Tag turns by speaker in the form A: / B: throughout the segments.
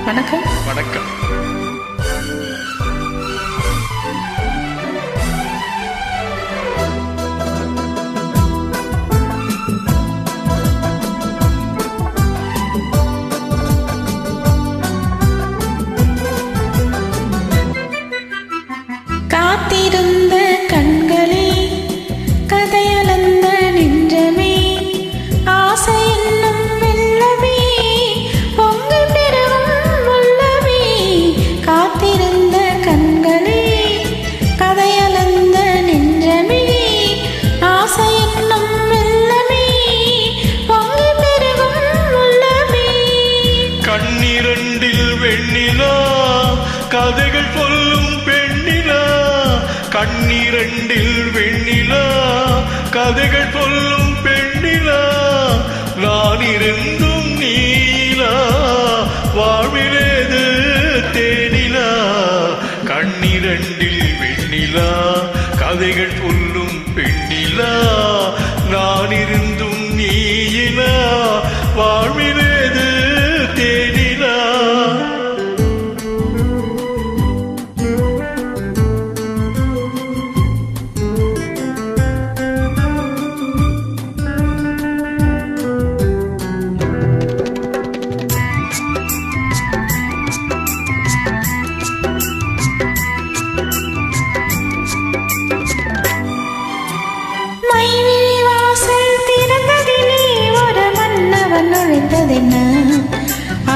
A: வணக்கம்.
B: வணக்கம்.
A: காத்திருந்த கண்களே, கதையளந்த நெஞ்சமே, ஆசை என்னும் வெள்ளமே, பொங்கு பெருகும் உள்ளமே. காத்திருந்த கண்களே, கதையளந்த நெஞ்சமே, ஆசை என்னும் வெள்ளமே, பொங்கு பெருகும் உள்ளமே.
B: கண்ணிரண்டில் வெண்ணிலா, கதைகள் சொல்லும் பெண்ணிலா. கண்ணிரண்டில் வெண்ணிலா, கதைகள் சொல்லும் பெண்ணிலா. நான் இருந்தும் நீலா, வாழ்விலேது தேனிலா. கண்ணிரண்டில் வெண்ணிலா, கதைகள் சொல்லும் பெண்ணிலா. நான் இருந்தும் நீலா, வாழ்விலேது தேனிலா.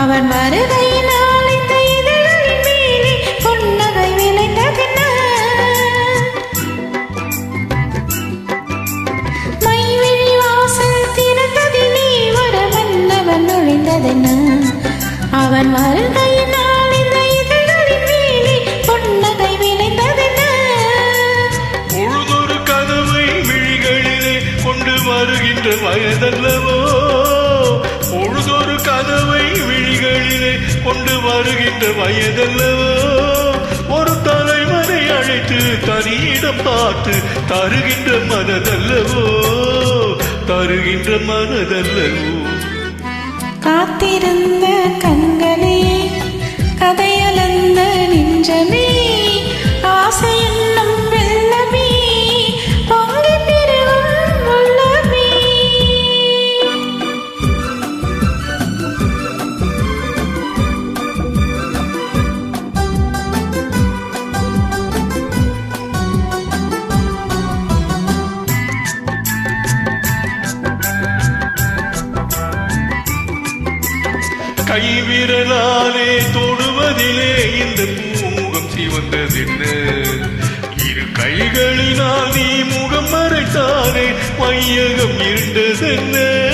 A: அவன் வருகையினால் இந்த இதழின் மேலே புன்னகை விளைந்ததென்ன? மைவிழி வாசல் திறந்ததிலே ஒரு மன்னவன் நுழைந்ததென்ன? அவன் வருகையினால் இந்த இதழின் மேலே புன்னகை விளைந்ததென்ன?
B: பொழுதொரு கதவை விழிகளிலே கொண்டு வருகின்ற வயதல்லவோ. பொழுதொரு கதவை விழிகளிலே கொண்டு வருகின்ற வயதல்லவோ. ஒரு தலைவனை அழைத்து தனியிடம் பார்த்து தருகின்ற மனதல்லவோ, தருகின்ற மனதல்லவோ.
A: காத்திருந்த கண்களே, கதையளந்த நெஞ்சமே, ஆசை என்னும் வெள்ளமே, பொங்கி பெருகும் உள்ளமே.
B: கைவிரலாலே தொடுவதிலே இந்த பூமுகம் சிவந்ததென்ன? இரு கைகளினால் நீ முகம் மறைத்தானே மையகம் இருண்டதென்ன?